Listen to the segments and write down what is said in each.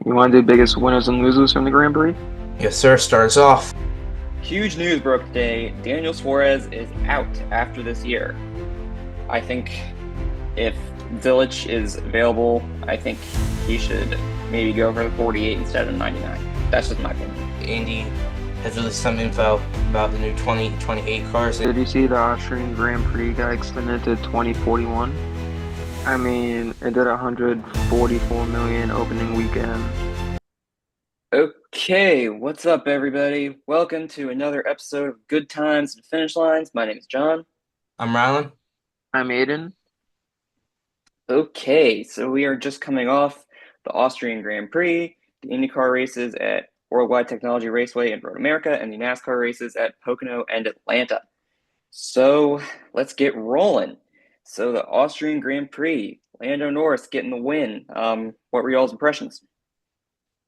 You want to do biggest winners and losers from the Grand Prix? Yes, sir. Starts off. Huge news broke today. Daniel Suarez is out after this year. I think if Zilisch is available, I think he should maybe go for the 48 instead of 99. That's just my opinion. Indy has released some info about the new 2028 cars. Did you see the Austrian Grand Prix got extended to 2041? I mean, it did 144 million opening weekend. Okay, what's up, everybody? Welcome to another episode of Good Times and Finish Lines. My name is John. I'm Rylan. I'm Aiden. Okay, so we are just coming off the Austrian Grand Prix, the Indycar races at Worldwide Technology Raceway in Road America, and the NASCAR races at Pocono and Atlanta. So let's get rolling. So the Austrian Grand Prix, Lando Norris getting the win. What were y'all's impressions?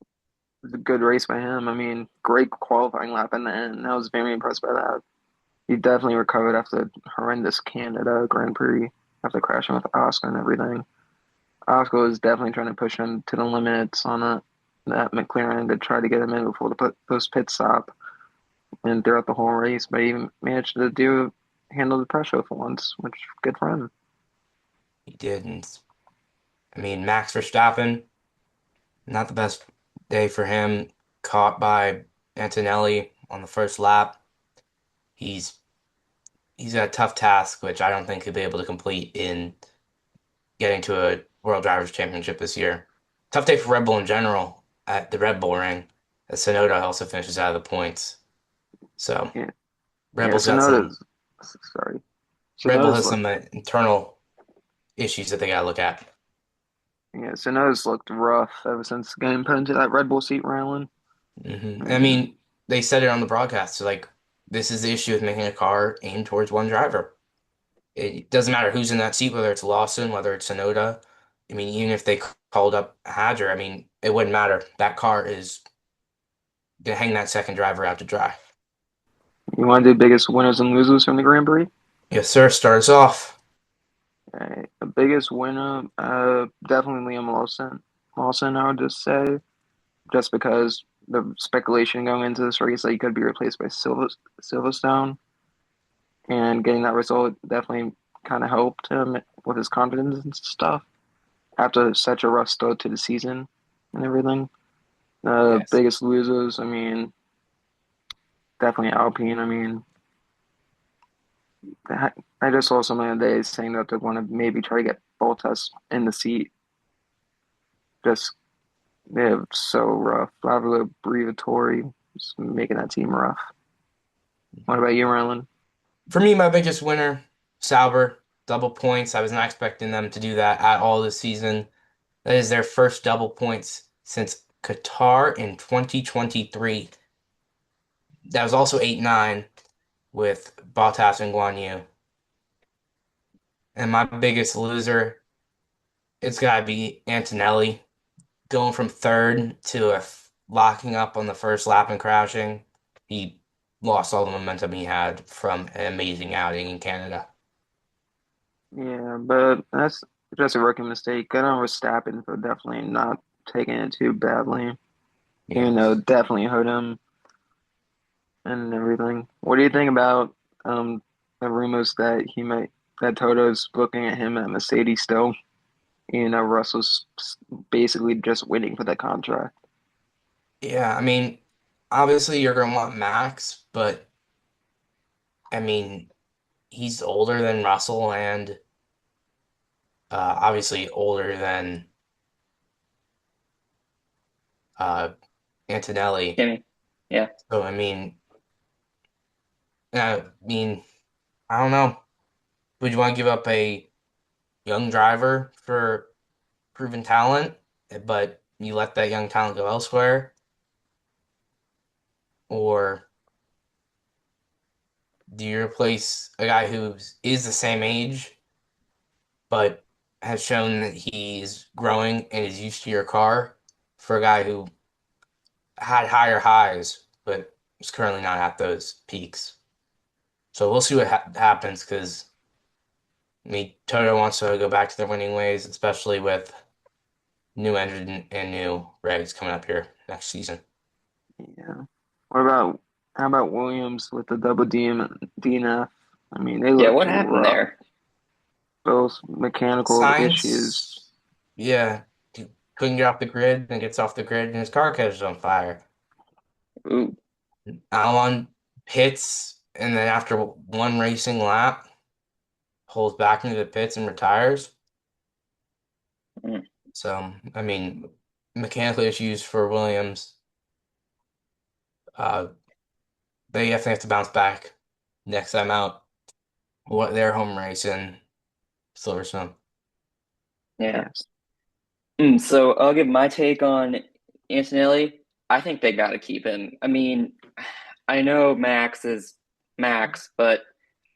It was a good race by him. I mean, great qualifying lap in the end. I was very impressed by that. He definitely recovered after the horrendous Canada Grand Prix, after crashing with Oscar and everything. Oscar was definitely trying to push him to the limits on that McLaren to try to get him in before the post pit stop and throughout the whole race, but he managed to handle the pressure for once, which good for him. He didn't. I mean, Max Verstappen, not the best day for him. Caught by Antonelli on the first lap. He's got a tough task, which I don't think he'll be able to complete in getting to a World Drivers' Championship this year. Tough day for Red Bull in general at the Red Bull ring, as Sonoda also finishes out of the points. So Yeah, Red yeah. Bull's got some. Sorry, Red Bull Sonoda's has some internal issues that they gotta look at. yeah, Sonoda's looked rough ever since getting put into that Red Bull seat, Rylan. I mean, they said it on the broadcast. So like, this is the issue with making a car aimed towards one driver. It doesn't matter who's in that seat, whether it's Lawson, whether it's Sonoda. I mean, even if they called up Hadger, I mean, it wouldn't matter. That car is gonna hang that second driver out to dry. You want to do biggest winners and losers from the Grand Prix? Yes, sir. Starts off. Okay. The biggest winner, definitely Liam Lawson. Lawson, I would just say, just because the speculation going into this race that he could be replaced by Silverstone, and getting that result definitely kind of helped him with his confidence and stuff after such a rough start to the season and everything. The Yes. biggest losers, I mean, definitely Alpine. I mean, I just saw something today saying that they want to maybe try to get Bottas in the seat. Just they're so rough. Flavio Briatore is making that team rough. What about you, Rylan? For me, my biggest winner, Sauber, double points. I was not expecting them to do that at all this season. That is their first double points since Qatar in 2023. That was also 8-9 with Bottas and Guan Yu. And my biggest loser, it's got to be Antonelli. Going from third to locking up on the first lap and crashing. He lost all the momentum he had from an amazing outing in Canada. Yeah, but that's just a rookie mistake. Good on Verstappen for definitely not taking it too badly, even though Yes. it definitely hurt him and everything. What do you think about the rumors that that Toto's looking at him at Mercedes still? You know, Russell's basically just waiting for that contract. Yeah, I mean, obviously you're going to want Max, but I mean, he's older than Russell and obviously older than uh, Antonelli. Kimmy? Yeah. So, I mean, I don't know. Would you want to give up a young driver for proven talent, but you let that young talent go elsewhere? Or do you replace a guy who is the same age, but has shown that he's growing and is used to your car for a guy who had higher highs, but is currently not at those peaks? So we'll see what happens because I mean, Toto wants to go back to their winning ways, especially with new engine and new regs coming up here next season. Yeah. What about how about Williams with the double DNF? I mean, they Yeah, looked what happened rough. there? Both mechanical issues. Science, yeah, he couldn't get off the grid, then gets off the grid and his car catches on fire. Ooh. Alon pits, and then after one racing lap, pulls back into the pits and retires. Mm. So, I mean, mechanical issues for Williams. Uh, they definitely have to bounce back next time out. What their home race in Silverstone. Yeah. Yes. So I'll give my take on Antonelli. I think they got to keep him. I mean, I know Max is Max, but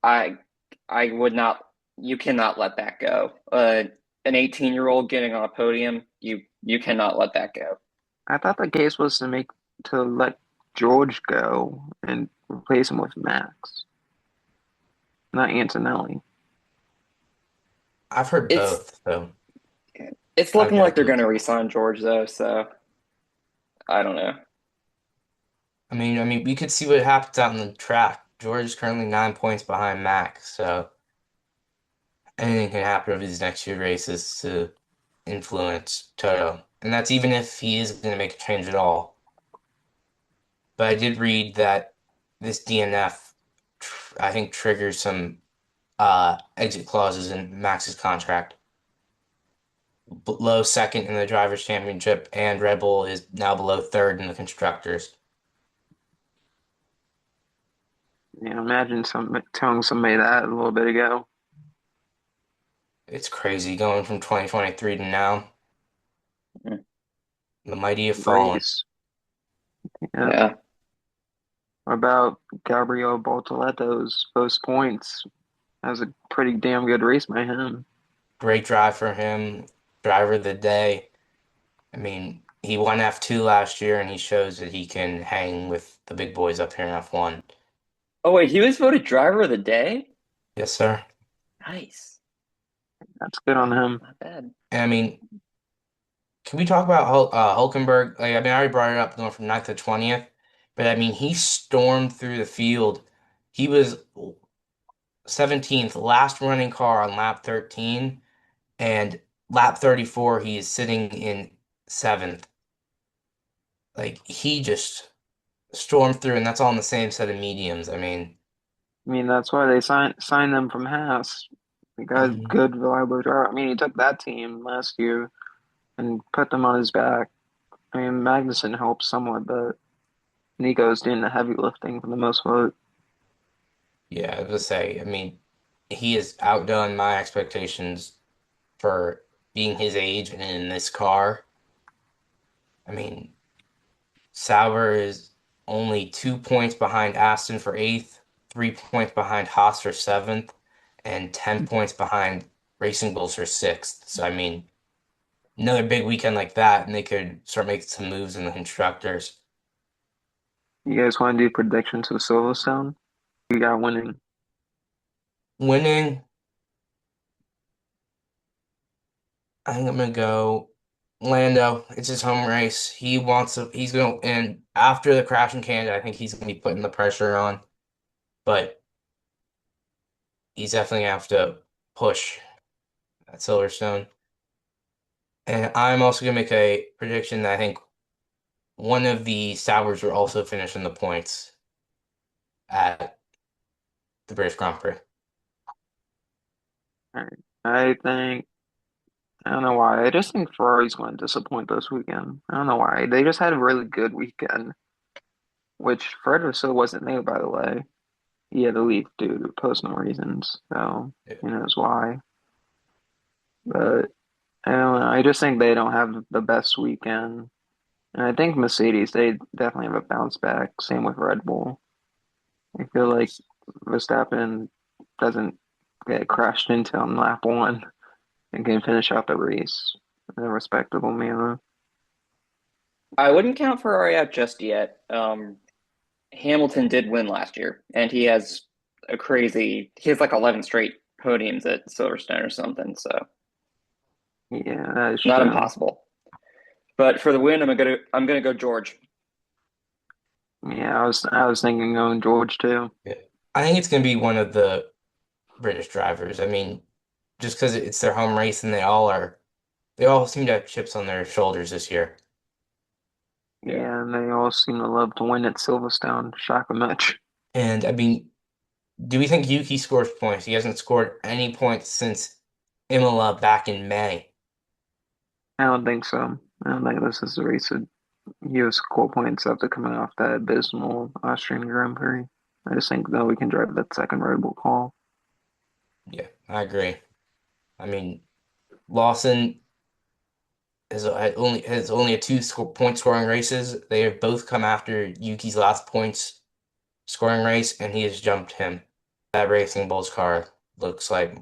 I I would not. You cannot let that go. An 18-year-old getting on a podium, you cannot let that go. I thought the case was to let George go and replace him with Max, not Antonelli. I've heard It's both, so it's I've looking like yet they're to. going to re-sign George though, so I don't know. I mean, we could see what happens out on the track. George is currently 9 points behind Max, so anything can happen over these next few races to influence Toto. And that's even if he is going to make a change at all. But I did read that this DNF, I think, triggers some exit clauses in Max's contract. Below second in the Drivers' Championship, and Red Bull is now below third in the Constructors. You know, imagine telling somebody that a little bit ago. It's crazy going from 2023 to now. Mm. The mighty have fallen. Breeze. Yeah. Yeah. What about Gabriel Bortoletto's post points? That was a pretty damn good race by him. Great drive for him. Driver of the day. I mean, he won F2 last year, and he shows that he can hang with the big boys up here in F1. Oh wait, he was voted driver of the day? Yes, sir. Nice. That's good on him. Not bad. And I mean, can we talk about Hulkenberg? Like, I mean, I already brought it up going from ninth to 20th, but I mean, he stormed through the field. He was 17th, last running car on lap 13, and lap 34, he is sitting in seventh. Like, he just stormed through, and that's all in the same set of mediums. I mean, I mean, that's why they signed them from Haas. The guy's mhm. good, reliable driver. I mean, he took that team last year and put them on his back. I mean, Magnussen helped somewhat, but Nico's doing the heavy lifting for the most part. Yeah, I was gonna say, I mean, he has outdone my expectations for being his age and in this car. I mean, Sauber is only 2 points behind Aston for eighth, 3 points behind Haas for seventh, and 10 points behind Racing Bulls for sixth. So, I mean, another big weekend like that, and they could start making some moves in the constructors. You guys want to do predictions of Silverstone? You got winning. Winning, I think I'm gonna go Lando. It's his home race. He's gonna, and after the crash in Canada, I think he's gonna be putting the pressure on. But he's definitely gonna have to push at Silverstone. And I'm also gonna make a prediction that I think one of the Sours will also finish in the points at the British Grand Prix. All right. I don't know why. I just think Ferrari's going to disappoint this weekend. I don't know why. They just had a really good weekend, which Fred Vasseur wasn't there, by the way. He had to leave due to personal reasons, so Yeah. who knows why. But I don't know. I just think they don't have the best weekend. And I think Mercedes, they definitely have a bounce back. Same with Red Bull. I feel like Verstappen doesn't get crashed into on lap one and can finish out the race in a respectable manner. I wouldn't count Ferrari out just yet. Hamilton did win last year, and he has like 11 straight podiums at Silverstone or something, so Yeah, that is not true. impossible. But for the win, I'm gonna go George. Yeah, I was thinking going George too. Yeah. I think it's going to be one of the British drivers. I mean, just because it's their home race and they all seem to have chips on their shoulders this year. Yeah. Yeah, and they all seem to love to win at Silverstone. Shock a Mitch. And I mean, do we think Yuki scores points? He hasn't scored any points since Imola back in May. I don't think so. I don't think this is a race that he was score points after coming off that abysmal Austrian Grand Prix. I just think that we can drive that second Red Bull call. Yeah, I agree. I mean, Lawson has only a point scoring races. They have both come after Yuki's last points scoring race, and he has jumped him. That Racing Bull's car looks like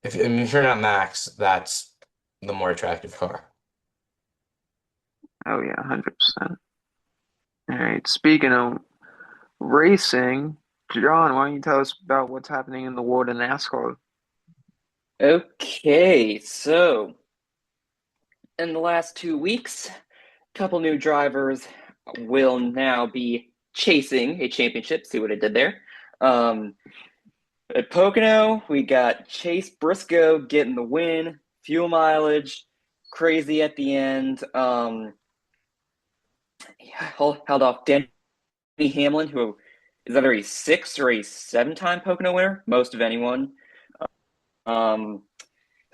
if you're not Max, that's the more attractive car. Oh yeah, 100%. All right. Speaking of racing, John, why don't you tell us about what's happening in the world of NASCAR? Okay, so in the last 2 weeks, a couple new drivers will now be chasing a championship. See what I did there? Um, at Pocono, we got Chase Briscoe getting the win, fuel mileage, crazy at the end. Held off Denny Hamlin, who is either a 6 or a 7-time Pocono winner, most of anyone. Um,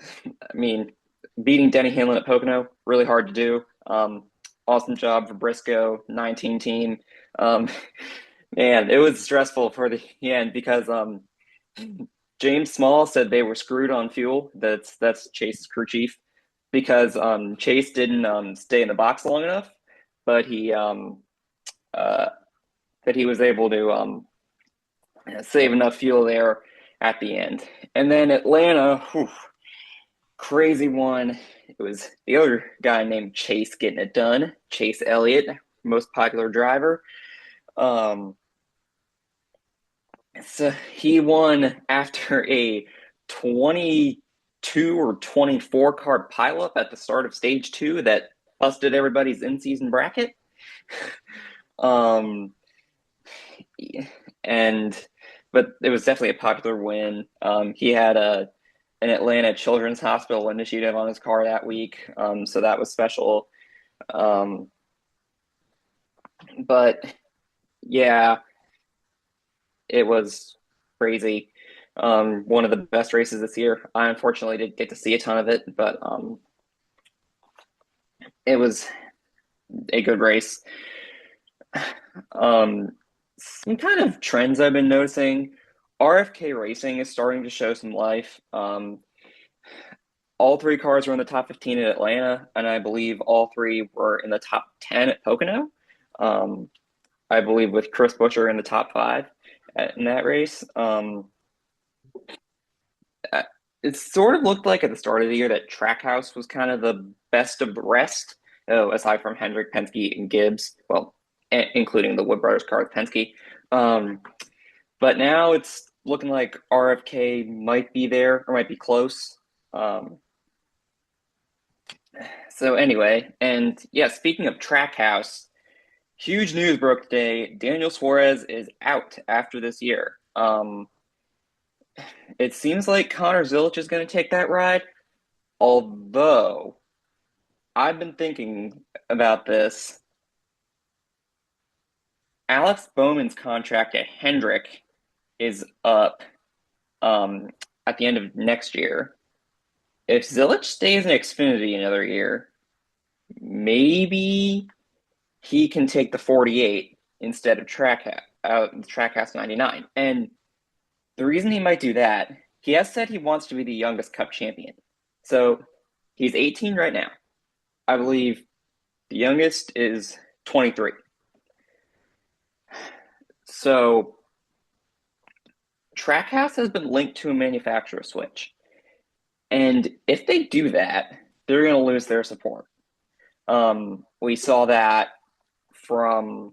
I mean, beating Denny Hamlin at Pocono, really hard to do. Awesome job for Briscoe, 19 team. Um, man, it was stressful for the end because James Small said they were screwed on fuel. That's Chase's crew chief because Chase didn't stay in the box long enough, but uh, he was able to save enough fuel there at the end. And then Atlanta, whew, crazy one. It was the other guy named Chase getting it done. Chase Elliott, most popular driver. Um, so he won after a 22 or 24 car pileup at the start of stage two that busted everybody's in-season bracket. um, and but it was definitely a popular win. He had an Atlanta Children's Hospital initiative on his car that week, so that was special. Um, but yeah, it was crazy. One of the best races this year. I unfortunately didn't get to see a ton of it, but it was a good race. Some kind of trends I've been noticing. RFK Racing is starting to show some life. All three cars were in the top 15 at Atlanta, and I believe all three were in the top 10 at Pocono. Um, I believe with Chris Buescher in the top five in that race. It sort of looked like at the start of the year that Trackhouse was kind of the best of the rest, aside from Hendrick, Penske, and Gibbs. Well, including the Wood Brothers car with Penske. But now it's looking like RFK might be there or might be close. So anyway, and yeah, speaking of Trackhouse, huge news broke today. Daniel Suarez is out after this year. It seems like Connor Zilisch is going to take that ride, although I've been thinking about this. Alex Bowman's contract at Hendrick is up at the end of next year. If Zilisch stays in Xfinity another year, maybe he can take the 48 instead of Trackhouse 99. And the reason he might do that, he has said he wants to be the youngest Cup champion. So he's 18 right now. I believe the youngest is 23. So Trackhouse has been linked to a manufacturer switch. And if they do that, they're going to lose their support. We saw that from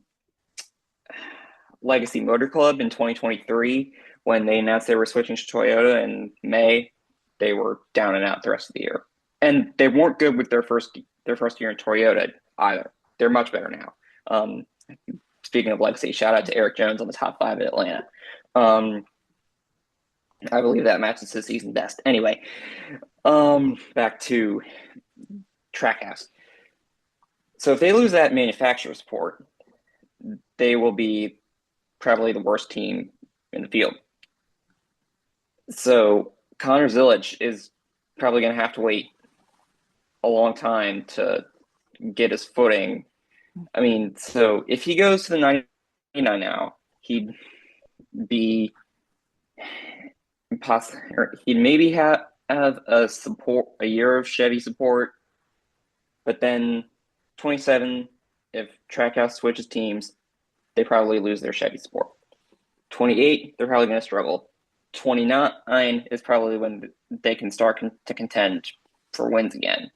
Legacy Motor Club in 2023 when they announced they were switching to Toyota in May. They were down and out the rest of the year. And they weren't good with their first their first year in Toyota either. They're much better now. Um, Speaking of legacy, shout out to Eric Jones on the top five at Atlanta. Um, I believe that matches his season best. Anyway, back to Trackhouse. So if they lose that manufacturer support, they will be probably the worst team in the field. So Connor Zilisch is probably going to have to wait a long time to get his footing. I mean, so if he goes to the 99 now, he'd be he'd maybe have a year of Chevy support, but then 27, if Trackhouse switches teams, they probably lose their Chevy support. 28, they're probably going to struggle. 29 is probably when they can start to contend for wins again.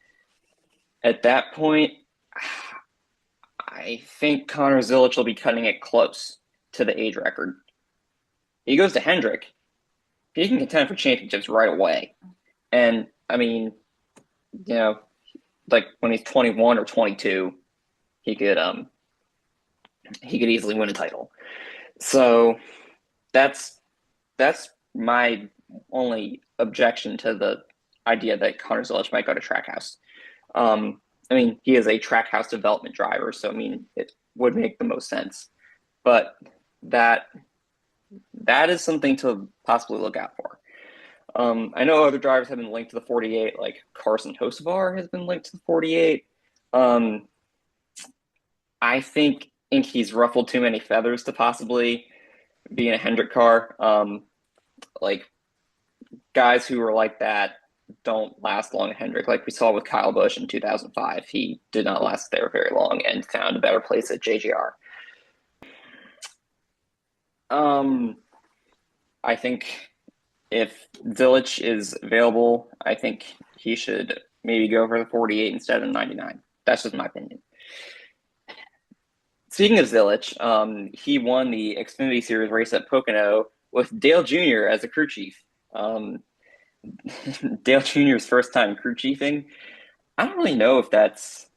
At that point, I think Connor Zilisch will be cutting it close to the age record. He goes to Hendrick, he can contend for championships right away. And I mean, like when he's 21 or 22, he could easily win a title. So that's my only objection to the idea that Connor Zilisch might go to Trackhouse. I mean, he is a Trackhouse development driver, so I mean, it would make the most sense. But that is something to possibly look out for. I know other drivers have been linked to the 48, like Carson Hocevar has been linked to the 48. I think he's ruffled too many feathers to possibly be in a Hendrick car. Like guys who are like that don't last long at Hendrick. Like we saw with Kyle Busch in 2005, he did not last there very long and found a better place at JGR. I think if Zilisch is available, I think he should maybe go for the 48 instead of 99. That's just my opinion. Speaking of Zilisch, he won the Xfinity Series race at Pocono with Dale Jr. as a crew chief. Dale Jr.'s first time crew chiefing. I don't really know if that's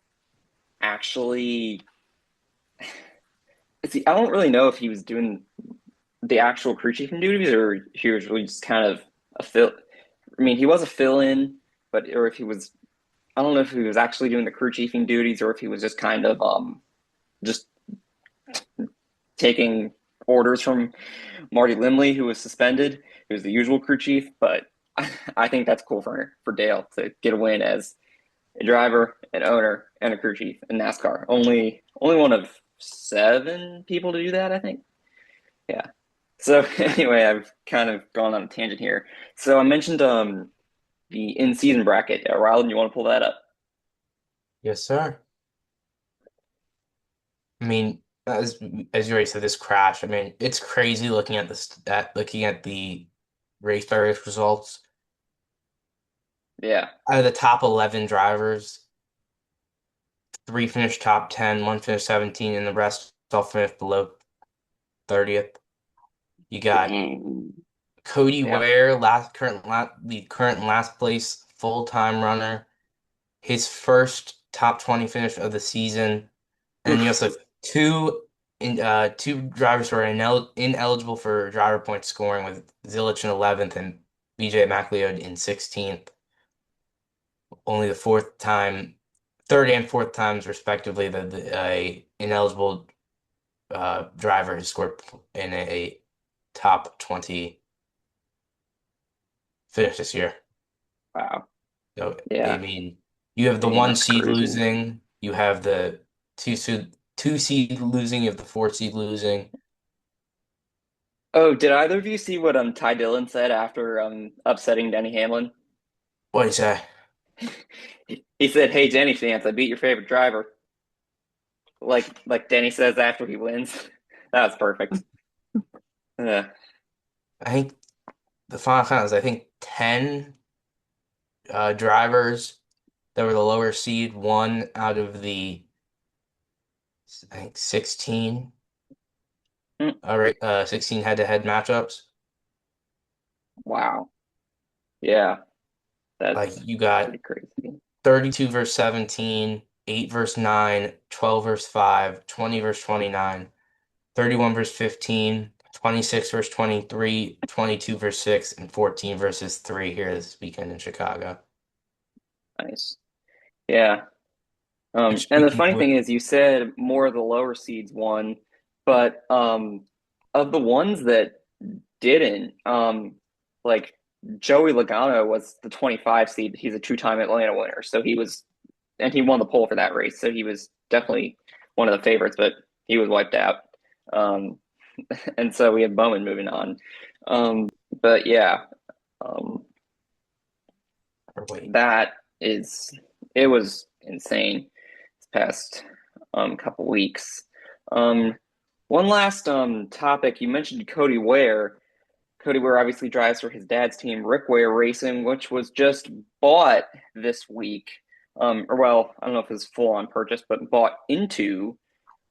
actually. See, I don't really know if he was doing the actual crew chiefing duties or he was really just kind of a fill. I mean, he was a fill-in, or if he was. I don't know if he was actually doing the crew chiefing duties or if he was just kind of just taking orders from Marty Limley, who was suspended, who was the usual crew chief. But I think that's cool for Dale to get a win as a driver, an owner, and a crew chief in NASCAR. Only one of 7 people to do that, I think. Yeah. So anyway, I've kind of gone on a tangent here. So I mentioned the in-season bracket. Rylan, you want to pull that up? Yes, sir. I mean, as you already said, this crash. I mean, it's crazy looking at the race by race results. Yeah. Out of the top 11 drivers, 3 finished top 10, 1 finished 17, and the rest all finished below 30th. You got Cody Yeah. Ware, the current last place full-time runner, his first top 20 finish of the season, and you also have two drivers who are ineligible for driver point scoring with Zilisch in 11th and BJ McLeod in 16th. Only the third and fourth times respectively that a ineligible driver has scored in a top 20 finish this year. Wow. So, I Yeah. mean, you have the Dang, one that's seed crazy. losing, you have the two seed losing, you have the 4 seed losing. Oh, did either of you see what Ty Dillon said after upsetting Denny Hamlin? What do you say? He said, "Hey, Denny fans, I beat your favorite driver." Like Denny says after he wins. That was perfect. Yeah. I think the final count is 10 drivers that were the lower seed, one out of the 16 Mm, 16 head-to-head matchups. wow. Yeah. Like That's you got pretty crazy. 32 versus 17, 8 versus 9, 12 versus 5, 20 versus 29, 31 versus 15, 26 versus 23, 22 versus 6, and 14 versus 3 here this weekend in Chicago. Nice. Yeah. Which And the speaking funny of thing is, you said more of the lower seeds won, but of the ones that didn't, like Joey Logano was the 25 seed. He's a two-time Atlanta winner, so he won the pole for that race, so he was definitely one of the favorites, but he was wiped out. Um, and so we have Bowman moving on. But yeah, um, or wait. that is it was insane this past couple weeks. Um, One last topic. You mentioned Cody Ware. Cody Ware obviously drives for his dad's team, Rick Ware Racing, which was just bought this week. Or well, I don't know if it was full on purchase, but bought into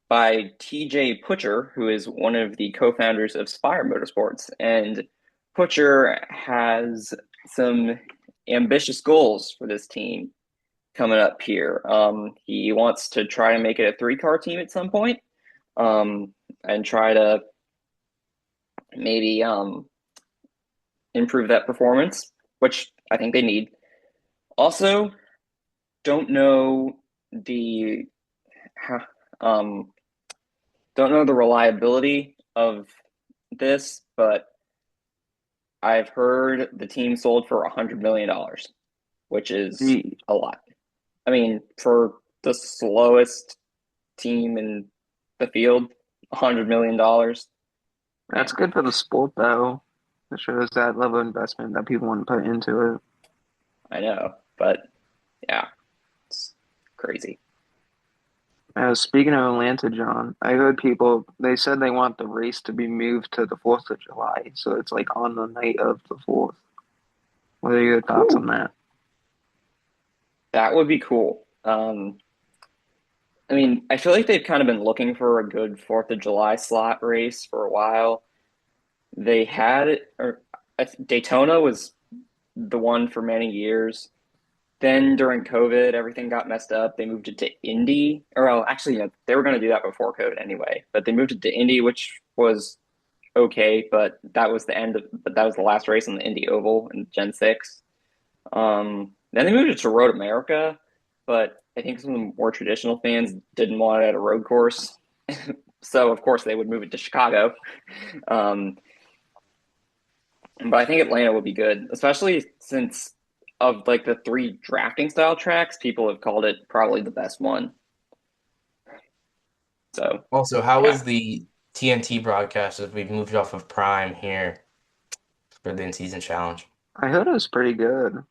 by TJ Putcher, who is one of the co-founders of Spire Motorsports. And Putcher has some ambitious goals for this team coming up here. He wants to try to make it a three-car team at some point, and try to maybe improve that performance, which I think they need. Also, don't know the um, don't know the reliability of this, but I've heard the team sold for $100 million, which is Gee, a lot. I mean, for the slowest team in the field, $100 million. that's Man, good for the sport, though. It shows that level of investment that people want to put into it. I know, but yeah, it's crazy. Speaking of Atlanta, John, I heard people, they said they want the race to be moved to the 4th of July. So it's like on the night of the 4th. What are your thoughts on Whew, that? that would be cool. I mean, I feel like they've kind of been looking for a good 4th of July slot race for a while. They had it, or Daytona was the one for many years. Then during COVID, everything got messed up. They moved it to Indy, or well, actually, they were going to do that before COVID anyway. But they moved it to Indy, which was okay, but that was the last race on the Indy Oval in Gen 6. Then they moved it to Road America, but I think some of the more traditional fans didn't want it at a road course. So, of course, they would move it to Chicago. Um, but I think Atlanta would be good, especially since of like the three drafting style tracks, people have called it probably the best one. So, Also, how yeah. was the TNT broadcast as we moved off of Prime here for the in-season challenge? I heard it was pretty good.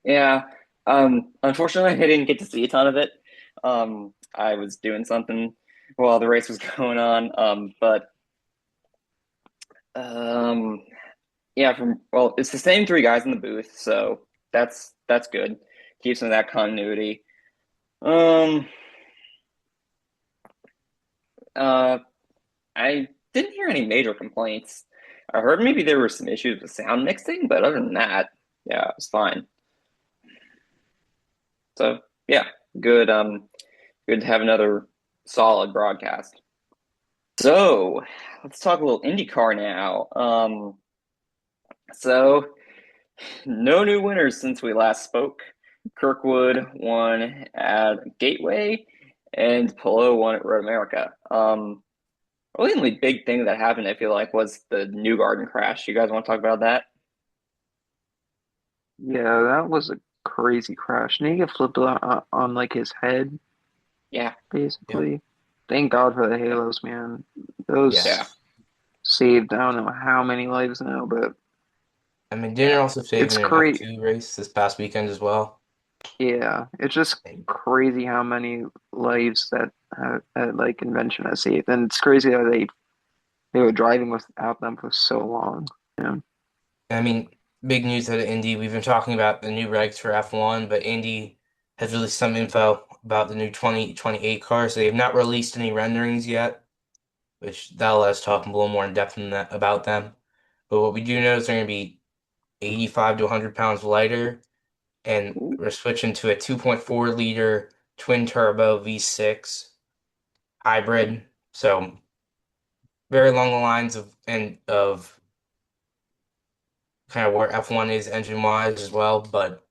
Yeah. Unfortunately, I didn't get to see a ton of it. I was doing something while the race was going on. But um, yeah, it's the same three guys in the booth, so that's good. Keeps some of that continuity. Um, uh, I didn't hear any major complaints. I heard maybe there were some issues with sound mixing, but other than that, yeah, it was fine. So yeah, good. Good to have another solid broadcast. So let's talk a little IndyCar now. So no new winners since we last spoke. Kirkwood won at Gateway, and Pillow won at Road America. Really, the only big thing that happened, I feel like, was the New Garden crash. You guys want to talk about that? Yeah, that was a crazy crash. Didn't he get flipped on like his head, Yeah, Yep. basically? Thank God for the Halos, man. Those yeah, Yes. saved I don't know how many lives now, but I mean, didn't it yeah. also save it's in an great. F2 race this past weekend as well? Yeah, it's just crazy how many lives that like invention has saved, and it's crazy how they were driving without them for so long. Yeah, I mean, big news out of Indy. We've been talking about the new regs for F1, but Indy has released some info about the new 2028 cars. They have not released any renderings yet, which that'll let us talk a little more in depth in that, about them. But what we do know is they're going to be 85 to 100 pounds lighter, and Ooh. we're switching to a 2.4 liter twin turbo V6 hybrid. So very along the lines of kind of where F1 is engine wise as well, but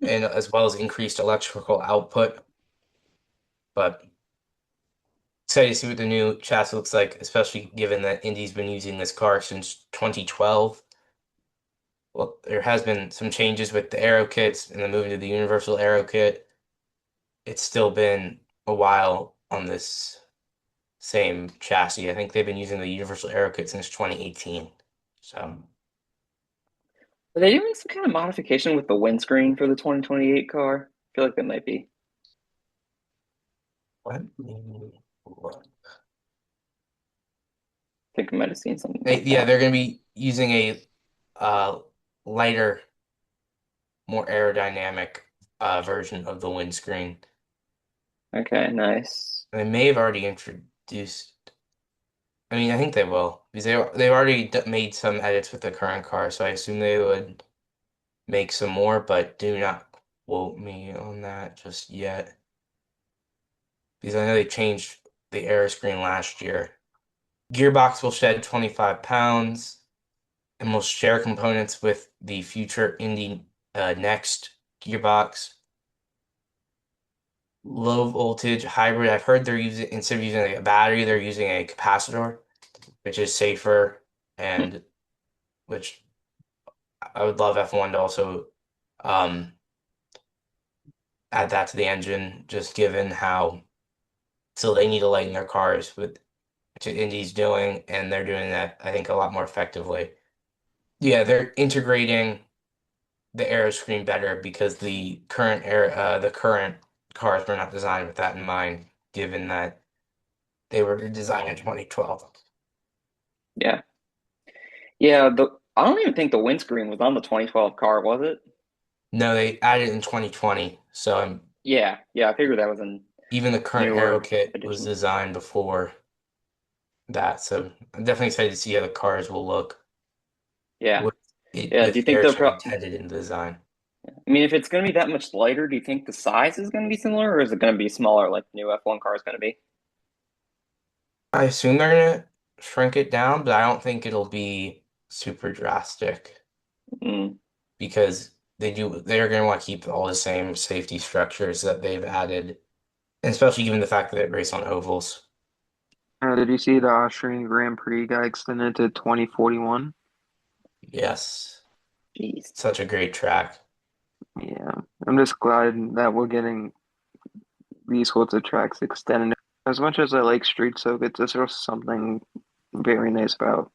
and as well as increased electrical output. But excited to see what the new chassis looks like, especially given that Indy's been using this car since 2012. Well, there has been some changes with the aero kits and the moving to the universal aero kit. It's still been a while on this same chassis. I think they've been using the universal aero kit since 2018. So, Are they doing some kind of modification with the windscreen for the 2028 car? I feel like they might be. let me look. I think I might have seen something like Yeah, that. they're going to be using a uh, lighter, more aerodynamic version of the windscreen. Okay, nice. They may have already introduced. I mean, I think they will because they've already made some edits with the current car, so I assume they would make some more, but do not quote me on that just yet because I know they changed the air screen last year. Gearbox will shed 25 pounds and will share components with the future Indy Next gearbox. Low voltage hybrid. I've heard they're using instead of using like a battery, they're using a capacitor, which is safer Hmm. and which I would love F1 to also um, add that to the engine, just given how so they need to lighten their cars with which Indy's doing, and they're doing that, I think, a lot more effectively. Yeah, they're integrating the aero screen better because the current cars were not designed with that in mind, given that they were designed in 2012. Yeah. Yeah, I don't even think the windscreen was on the 2012 car, was it? No, they added it in 2020, so Yeah, yeah, I figured that was a even the current aero newer kit was addition. designed before that. So I'm definitely excited to see how the cars will look Yeah. with it Yeah, do with you think air they're screens headed in the design. I mean, if it's going to be that much lighter, do you think the size is going to be similar or is it going to be smaller like the new F1 car is going to be? I assume they're gonna shrink it down, but I don't think it'll be super drastic Mm, because they're gonna want to keep all the same safety structures that they've added, and especially given the fact that they race on ovals. Did you see the Austrian Grand Prix got extended to 2041? Yes, jeez. such a great track. Yeah, I'm just glad that we're getting these sorts of tracks extended. As much as I like street circuits, there's just something very nice about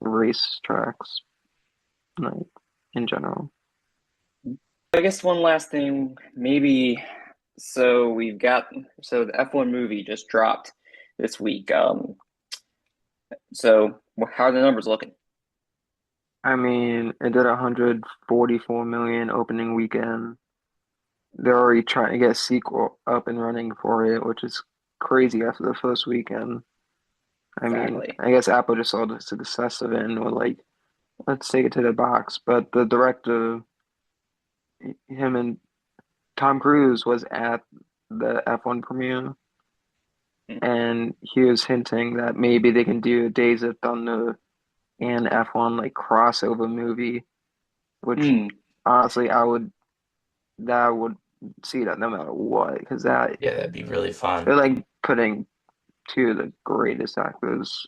race tracks, like in general. I guess one last thing, maybe. So we've got so the F1 movie just dropped this week. So how are the numbers looking? I mean, it did 144 million opening weekend. They're already trying to get a sequel up and running for it, which is crazy after the first weekend. I mean, Exactly. I guess Apple just saw the success of it and were like, let's take it to the box. But the director, him and Tom Cruise was at the F1 premiere, and he was hinting that maybe they can do a Days of Thunder and F1 like crossover movie, which Hmm. honestly I would see that no matter what, because that Yeah, that'd be really fun. they're like putting two of the greatest actors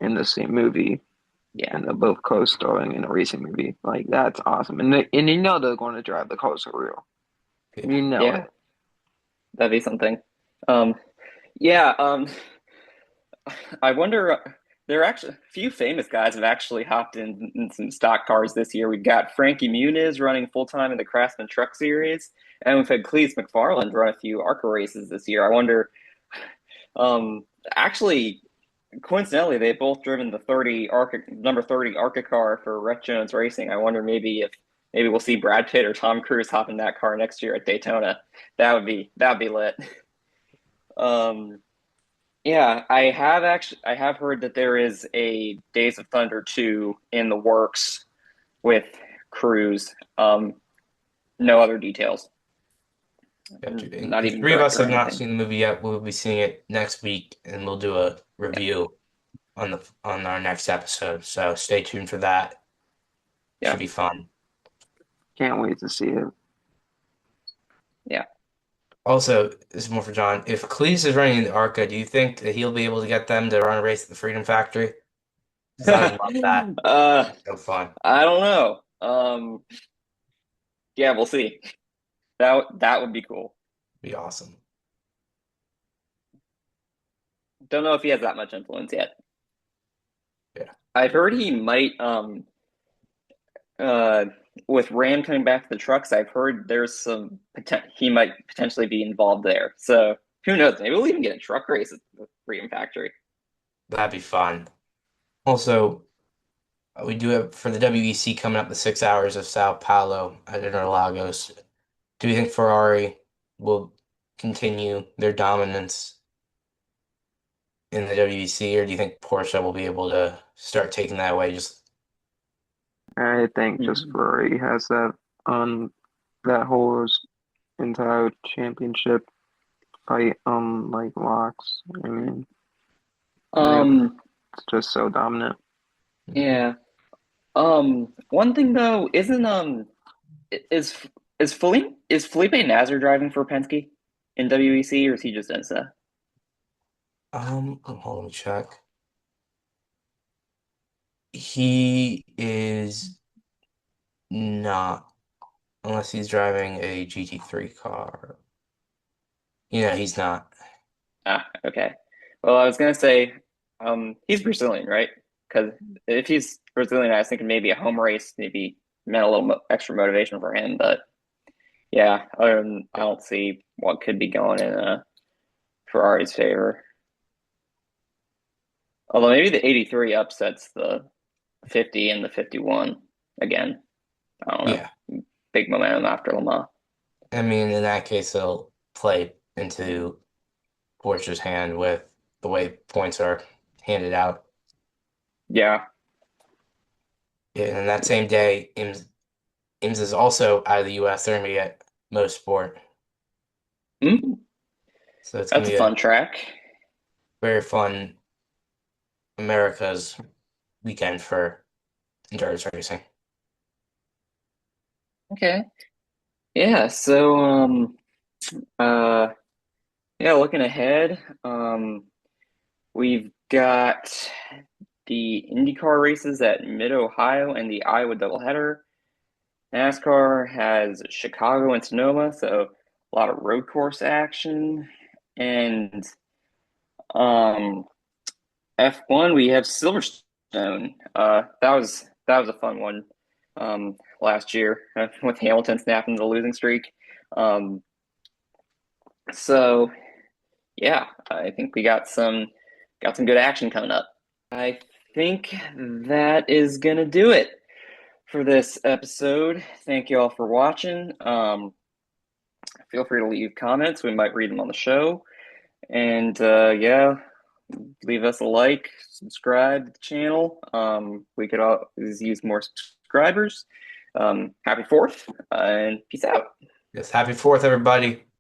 in the same movie, Yeah. and they're both co-starring in a racing movie. Like that's awesome, and you know they're going to drive the cars for real. You know it. Yeah. That'd be something. Um, yeah. I wonder. There are actually a few famous guys have actually hopped in some stock cars this year. We've got Frankie Muniz running full time in the Craftsman Truck Series, and we've had Cleese McFarland run a few ARCA races this year. I wonder. Um, actually, coincidentally, they've both driven the 30 ARCA number 30 ARCA car for Rhett Jones Racing. I wonder maybe we'll see Brad Pitt or Tom Cruise hop in that car next year at Daytona. That would be lit. Um, yeah, I have heard that there is a Days of Thunder 2 in the works with Cruise. No other details. Gotcha. And Not the even three of us director or have not anything. seen the movie yet. We'll be seeing it next week, and we'll do a Yeah. review on our next episode. So stay tuned for that. Yeah. Should be fun. Can't wait to see it. Yeah. Also, this is more for John. If Cleese is running the ARCA, do you think that he'll be able to get them to run a race at the Freedom Factory? Because I would love that. uh, So fun. I don't know. Yeah, we'll see. That would be cool. Be awesome. Don't know if he has that much influence yet. Yeah. I've heard he might uh with Ram coming back to the trucks, I've heard there's some he might potentially be involved there. So who knows? Maybe we'll even get a truck race at the Freedom Factory. That'd be fun. Also, we do have for the WEC coming up the 6 hours of Sao Paulo at Interlagos. Do you think Ferrari will continue their dominance in the WEC, or do you think Porsche will be able to start taking that away? Just I think just Mhm. Ferrari has that on that whole entire championship fight like locks. I mean, they're Um, just so dominant. yeah. One thing though, isn't is Felipe Nasr driving for Penske in WEC or is he just INSA? hold on, let me check. He is not, unless he's driving a GT3 car. He's not. Ah, okay. Well, I was gonna say, he's Brazilian, right? Because if he's Brazilian, I was thinking maybe a home race maybe meant a little mo extra motivation for him. But yeah, I don't see what could be going in Ferrari's favor. Although maybe the 83 upsets the 50 and the 51 again. I don't know. Yeah. Big momentum after Le Mans. I mean, in that case, it'll play into Porsche's hand with the way points are handed out. Yeah. Yeah, and that same day, IMS is also out of the US. They're going to be at Motorsport. Mm, So it's going that's to a be a fun track. very fun America's weekend for endurance racing. Okay. Yeah, so uh yeah, looking ahead, we've got the IndyCar races at Mid-Ohio and the Iowa doubleheader. NASCAR has Chicago and Sonoma, so a lot of road course action. And um F1, we have Silverstone. That was a fun one last year with Hamilton snapping the losing streak. Um, so yeah, I think we got some good action coming up. I think that is gonna do it for this episode. Thank you all for watching. Feel free to leave comments. We might read them on the show. And yeah, leave us a like, subscribe to the channel. We could always use more subscribers. Happy 4th, and peace out. Yes, happy 4th, everybody.